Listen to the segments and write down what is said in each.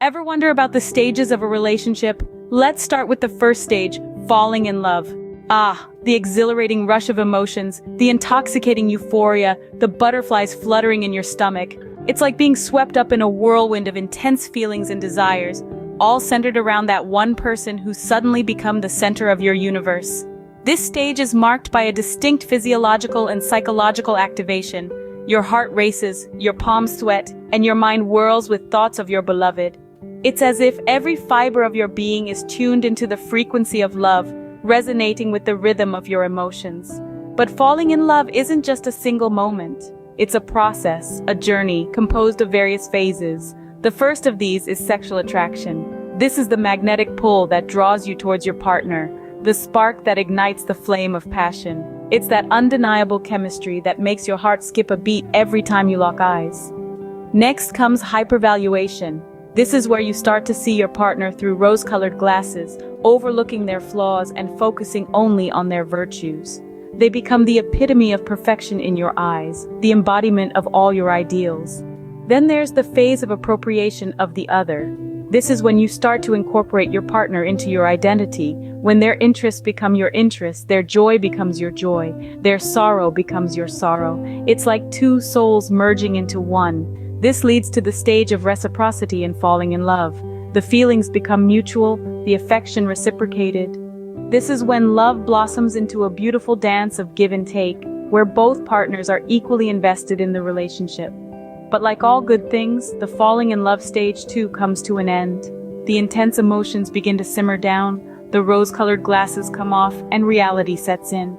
Ever wonder about the stages of a relationship? Let's start with the first stage, falling in love. Ah, the exhilarating rush of emotions, the intoxicating euphoria, the butterflies fluttering in your stomach. It's like being swept up in a whirlwind of intense feelings and desires, all centered around that one person who's suddenly become the center of your universe. This stage is marked by a distinct physiological and psychological activation. Your heart races, your palms sweat, and your mind whirls with thoughts of your beloved. It's as if every fiber of your being is tuned into the frequency of love, resonating with the rhythm of your emotions. But falling in love isn't just a single moment. It's a process, a journey, composed of various phases. The first of these is sexual attraction. This is the magnetic pull that draws you towards your partner, the spark that ignites the flame of passion. It's that undeniable chemistry that makes your heart skip a beat every time you lock eyes. Next comes hypervaluation. This is where you start to see your partner through rose-colored glasses, overlooking their flaws and focusing only on their virtues. They become the epitome of perfection in your eyes, the embodiment of all your ideals. Then there's the phase of appropriation of the other. This is when you start to incorporate your partner into your identity, when their interests become your interests, their joy becomes your joy, their sorrow becomes your sorrow. It's like two souls merging into one. This leads to the stage of reciprocity and falling in love. The feelings become mutual, the affection reciprocated. This is when love blossoms into a beautiful dance of give and take, where both partners are equally invested in the relationship. But like all good things, the falling in love stage too comes to an end. The intense emotions begin to simmer down, the rose-colored glasses come off, and reality sets in.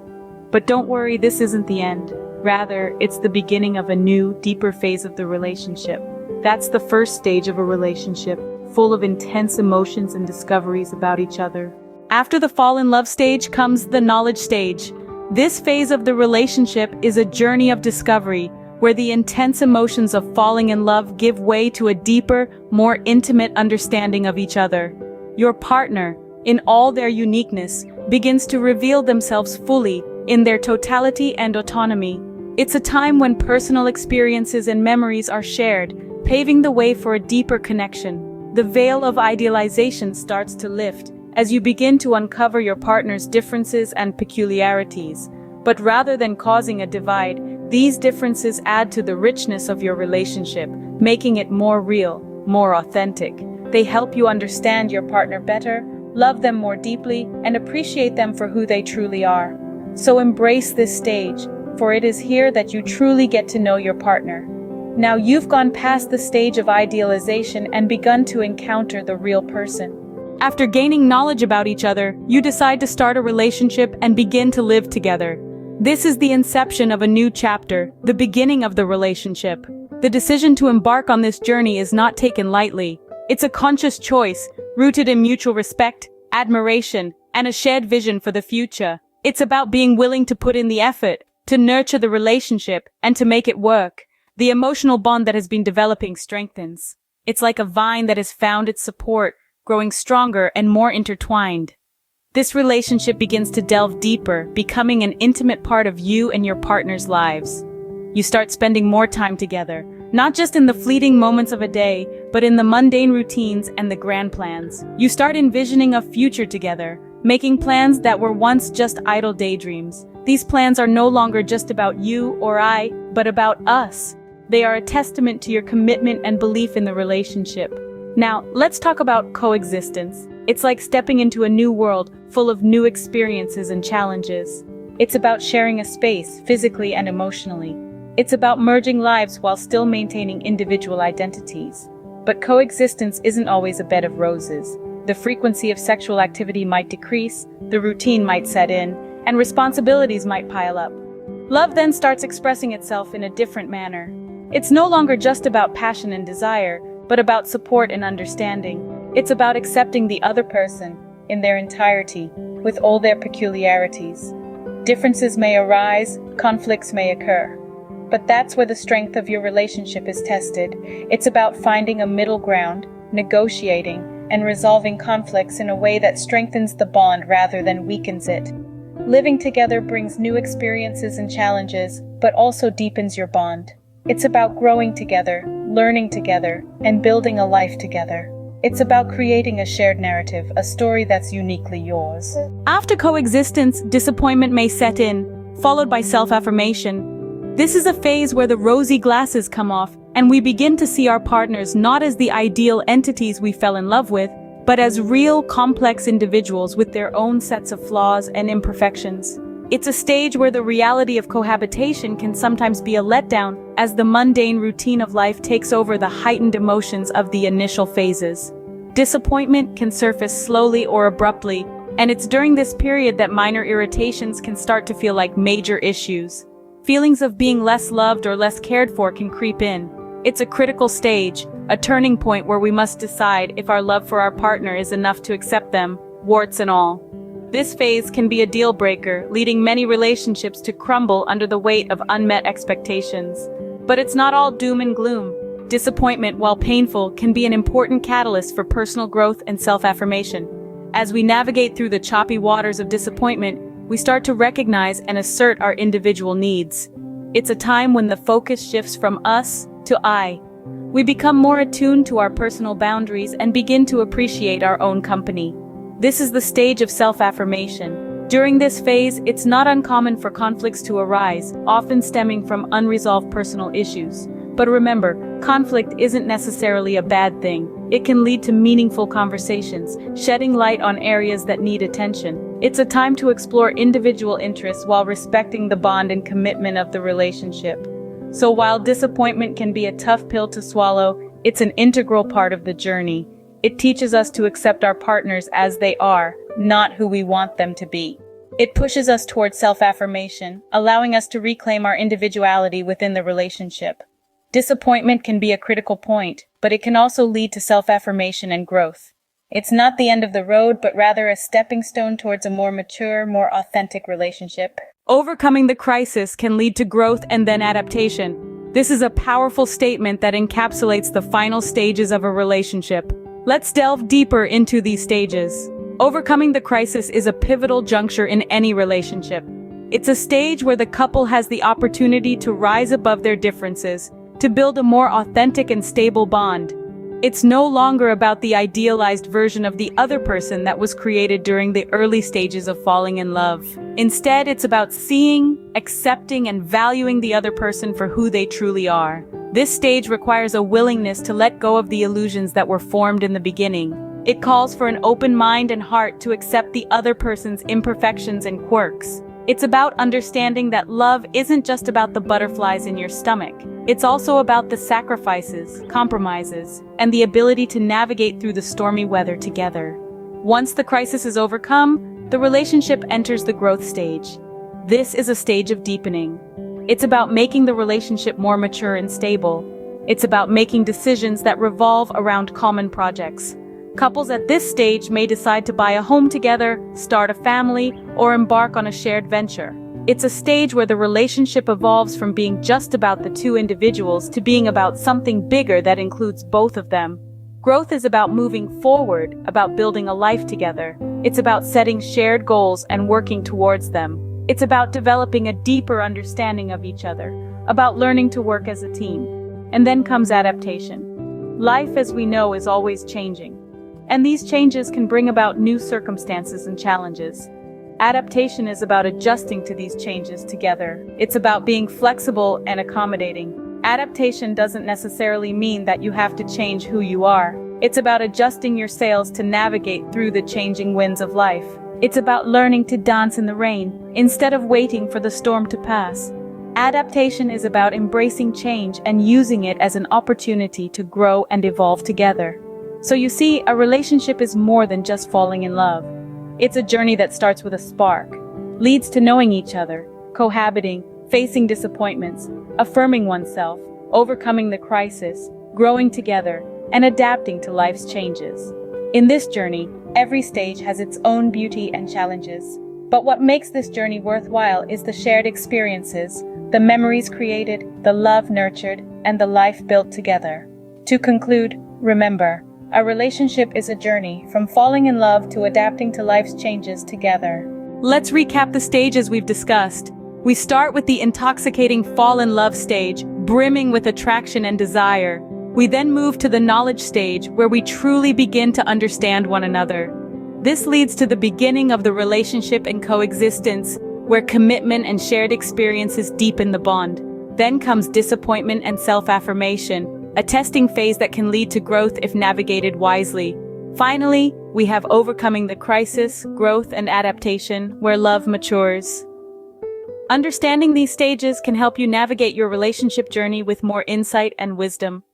But don't worry, this isn't the end. Rather, it's the beginning of a new, deeper phase of the relationship. That's the first stage of a relationship, full of intense emotions and discoveries about each other. After the fall in love stage comes the knowledge stage. This phase of the relationship is a journey of discovery, where the intense emotions of falling in love give way to a deeper, more intimate understanding of each other. Your partner, in all their uniqueness, begins to reveal themselves fully, in their totality and autonomy. It's a time when personal experiences and memories are shared, paving the way for a deeper connection. The veil of idealization starts to lift, as you begin to uncover your partner's differences and peculiarities. But rather than causing a divide, these differences add to the richness of your relationship, making it more real, more authentic. They help you understand your partner better, love them more deeply, and appreciate them for who they truly are. So embrace this stage, for it is here that you truly get to know your partner. Now you've gone past the stage of idealization and begun to encounter the real person. After gaining knowledge about each other, you decide to start a relationship and begin to live together. This is the inception of a new chapter, the beginning of the relationship. The decision to embark on this journey is not taken lightly. It's a conscious choice, rooted in mutual respect, admiration, and a shared vision for the future. It's about being willing to put in the effort, to nurture the relationship, and to make it work. The emotional bond that has been developing strengthens. It's like a vine that has found its support, growing stronger and more intertwined. This relationship begins to delve deeper, becoming an intimate part of you and your partner's lives. You start spending more time together, not just in the fleeting moments of a day, but in the mundane routines and the grand plans. You start envisioning a future together, making plans that were once just idle daydreams. These plans are no longer just about you or I, but about us. They are a testament to your commitment and belief in the relationship. Now, let's talk about coexistence. It's like stepping into a new world, full of new experiences and challenges. It's about sharing a space, physically and emotionally. It's about merging lives while still maintaining individual identities. But coexistence isn't always a bed of roses. The frequency of sexual activity might decrease, the routine might set in, and responsibilities might pile up. Love then starts expressing itself in a different manner. It's no longer just about passion and desire, but about support and understanding. It's about accepting the other person in their entirety, with all their peculiarities. Differences may arise, conflicts may occur. But that's where the strength of your relationship is tested. It's about finding a middle ground, negotiating, and resolving conflicts in a way that strengthens the bond rather than weakens it. Living together brings new experiences and challenges, but also deepens your bond. It's about growing together, learning together, and building a life together. It's about creating a shared narrative, a story that's uniquely yours. After coexistence, disappointment may set in, followed by self-affirmation. This is a phase where the rosy glasses come off, and we begin to see our partners not as the ideal entities we fell in love with, but as real, complex individuals with their own sets of flaws and imperfections. It's a stage where the reality of cohabitation can sometimes be a letdown, as the mundane routine of life takes over the heightened emotions of the initial phases. Disappointment can surface slowly or abruptly, and it's during this period that minor irritations can start to feel like major issues. Feelings of being less loved or less cared for can creep in. It's a critical stage, a turning point where we must decide if our love for our partner is enough to accept them, warts and all. This phase can be a deal breaker, leading many relationships to crumble under the weight of unmet expectations. But it's not all doom and gloom. Disappointment, while painful, can be an important catalyst for personal growth and self-affirmation. As we navigate through the choppy waters of disappointment, we start to recognize and assert our individual needs. It's a time when the focus shifts from us to I. We become more attuned to our personal boundaries and begin to appreciate our own company. This is the stage of self-affirmation. During this phase, it's not uncommon for conflicts to arise, often stemming from unresolved personal issues. But remember, conflict isn't necessarily a bad thing. It can lead to meaningful conversations, shedding light on areas that need attention. It's a time to explore individual interests while respecting the bond and commitment of the relationship. So while disappointment can be a tough pill to swallow, it's an integral part of the journey. It teaches us to accept our partners as they are, not who we want them to be. It pushes us towards self-affirmation, allowing us to reclaim our individuality within the relationship. Disappointment can be a critical point, but it can also lead to self-affirmation and growth. It's not the end of the road, but rather a stepping stone towards a more mature, more authentic relationship. Overcoming the crisis can lead to growth and then adaptation. This is a powerful statement that encapsulates the final stages of a relationship. Let's delve deeper into these stages. Overcoming the crisis is a pivotal juncture in any relationship. It's a stage where the couple has the opportunity to rise above their differences, to build a more authentic and stable bond. It's no longer about the idealized version of the other person that was created during the early stages of falling in love. Instead, it's about seeing, accepting, and valuing the other person for who they truly are. This stage requires a willingness to let go of the illusions that were formed in the beginning. It calls for an open mind and heart to accept the other person's imperfections and quirks. It's about understanding that love isn't just about the butterflies in your stomach. It's also about the sacrifices, compromises, and the ability to navigate through the stormy weather together. Once the crisis is overcome, the relationship enters the growth stage. This is a stage of deepening. It's about making the relationship more mature and stable. It's about making decisions that revolve around common projects. Couples at this stage may decide to buy a home together, start a family, or embark on a shared venture. It's a stage where the relationship evolves from being just about the two individuals to being about something bigger that includes both of them. Growth is about moving forward, about building a life together. It's about setting shared goals and working towards them. It's about developing a deeper understanding of each other, about learning to work as a team. And then comes adaptation. Life as we know is always changing. And these changes can bring about new circumstances and challenges. Adaptation is about adjusting to these changes together. It's about being flexible and accommodating. Adaptation doesn't necessarily mean that you have to change who you are. It's about adjusting your sails to navigate through the changing winds of life. It's about learning to dance in the rain, instead of waiting for the storm to pass. Adaptation is about embracing change and using it as an opportunity to grow and evolve together. So you see, a relationship is more than just falling in love. It's a journey that starts with a spark, leads to knowing each other, cohabiting, facing disappointments, affirming oneself, overcoming the crisis, growing together, and adapting to life's changes. In this journey, every stage has its own beauty and challenges. But what makes this journey worthwhile is the shared experiences, the memories created, the love nurtured, and the life built together. To conclude, remember, a relationship is a journey from falling in love to adapting to life's changes together. Let's recap the stages we've discussed. We start with the intoxicating fall in love stage, brimming with attraction and desire. We then move to the knowledge stage, where we truly begin to understand one another. This leads to the beginning of the relationship and coexistence, where commitment and shared experiences deepen the bond. Then comes disappointment and self-affirmation, a testing phase that can lead to growth if navigated wisely. Finally, we have overcoming the crisis, growth, and adaptation, where love matures. Understanding these stages can help you navigate your relationship journey with more insight and wisdom.